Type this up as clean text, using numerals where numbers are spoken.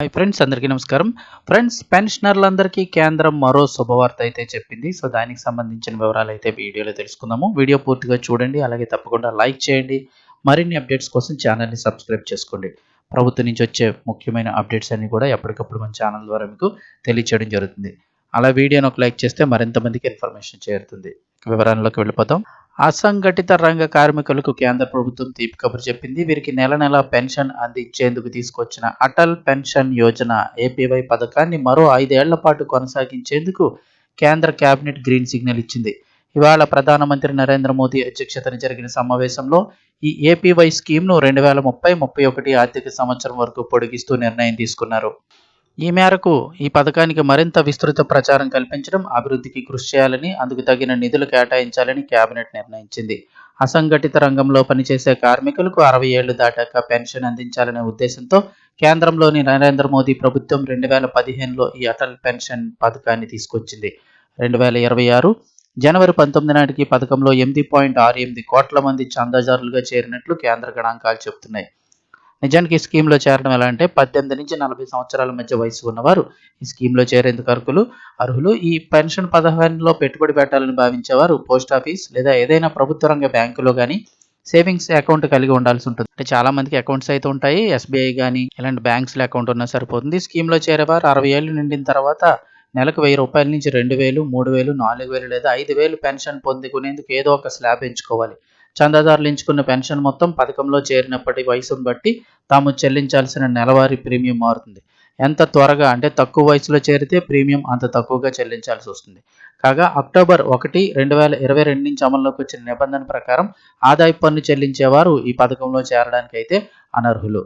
Hi friends, అందరికీ నమస్కారం. Friends, పెన్షనర్లందరికీ కేంద్రం మరో శుభవార్త అయితే చెప్పింది. సో దానికి సంబంధించిన వివరాలు అయితే వీడియోలో తెలుసుకుందాము. వీడియో పూర్తిగా చూడండి, అలాగే తప్పకుండా లైక్ చేయండి. మరిన్ని అప్డేట్స్ కోసం ఛానల్ని సబ్స్క్రైబ్ చేసుకోండి. ప్రభుత్వం నుంచి వచ్చే ముఖ్యమైన అప్డేట్స్ అన్ని కూడా ఎప్పటికప్పుడు మన ఛానల్ ద్వారా మీకు తెలియచేయడం జరుగుతుంది. అలా వీడియోని ఒక లైక్ చేస్తే మరింత మందికి ఇన్ఫర్మేషన్ చేరుతుంది. వివరాల్లోకి వెళ్ళిపోతాం. అసంఘటిత రంగ కార్మికులకు కేంద్ర ప్రభుత్వం తీపి కబురు చెప్పింది. వీరికి నెల నెల పెన్షన్ అందించేందుకు తీసుకొచ్చిన అటల్ పెన్షన్ యోజన ఏపీవై పథకాన్ని మరో 5 ఏళ్ల పాటు కొనసాగించేందుకు కేంద్ర కేబినెట్ గ్రీన్ సిగ్నల్ ఇచ్చింది. ఇవాళ ప్రధానమంత్రి నరేంద్ర మోదీ అధ్యక్షతన జరిగిన సమావేశంలో ఈ ఏపీవై స్కీమ్ను 2030-31 ఆర్థిక సంవత్సరం వరకు పొడిగిస్తూ నిర్ణయం తీసుకున్నారు. ఈ మేరకు ఈ పథకానికి మరింత విస్తృత ప్రచారం కల్పించడం, అభివృద్ధికి కృషి చేయాలని, అందుకు తగిన నిధులు కేటాయించాలని కేబినెట్ నిర్ణయించింది. అసంఘటిత రంగంలో పనిచేసే కార్మికులకు 60 ఏళ్లు దాటాక పెన్షన్ అందించాలనే ఉద్దేశంతో కేంద్రంలోని నరేంద్ర మోదీ ప్రభుత్వం 2015లో ఈ అటల్ పెన్షన్ పథకాన్ని తీసుకొచ్చింది. 2026 జనవరి 19 నాటికి పథకంలో 8.68 కోట్ల మంది చందాదారులుగా చేరినట్లు కేంద్ర గణాంకాలు చెబుతున్నాయి. నిజానికి ఈ స్కీమ్లో చేరడం ఎలా అంటే 18 నుంచి 40 సంవత్సరాల మధ్య వయసు ఉన్నవారు ఈ స్కీమ్లో చేరేందుకు అర్హులు. ఈ పెన్షన్ పథకంలో పెట్టుబడి పెట్టాలని భావించేవారు పోస్ట్ ఆఫీస్ లేదా ఏదైనా ప్రభుత్వ రంగ బ్యాంకులో కానీ సేవింగ్స్ అకౌంట్ కలిగి ఉండాల్సి ఉంటుంది. అంటే చాలా మందికి అకౌంట్స్ అయితే ఉంటాయి. ఎస్బీఐ కానీ ఇలాంటి బ్యాంక్స్లో అకౌంట్ ఉన్నా సరిపోతుంది. స్కీమ్లో చేరేవారు 60 ఏళ్ళు నిండిన తర్వాత నెలకు 1000 రూపాయల నుంచి 2000, 3000, 4000 లేదా 5000 పెన్షన్ పొందుకునేందుకు ఏదో ఒక స్లాబ్ ఎంచుకోవాలి. చందాదారులు ఎంచుకున్న పెన్షన్ మొత్తం పథకంలో చేరినప్పటి వయసును బట్టి తాము చెల్లించాల్సిన నెలవారీ ప్రీమియం మారుతుంది. ఎంత త్వరగా అంటే తక్కువ వయసులో చేరితే ప్రీమియం అంత తక్కువగా చెల్లించాల్సి వస్తుంది. కాగా అక్టోబర్ 1, 2022 నుంచి అమల్లోకి వచ్చిన నిబంధన ప్రకారం ఆదాయపు పన్ను చెల్లించేవారు ఈ పథకంలో చేరడానికి అయితే అనర్హులు.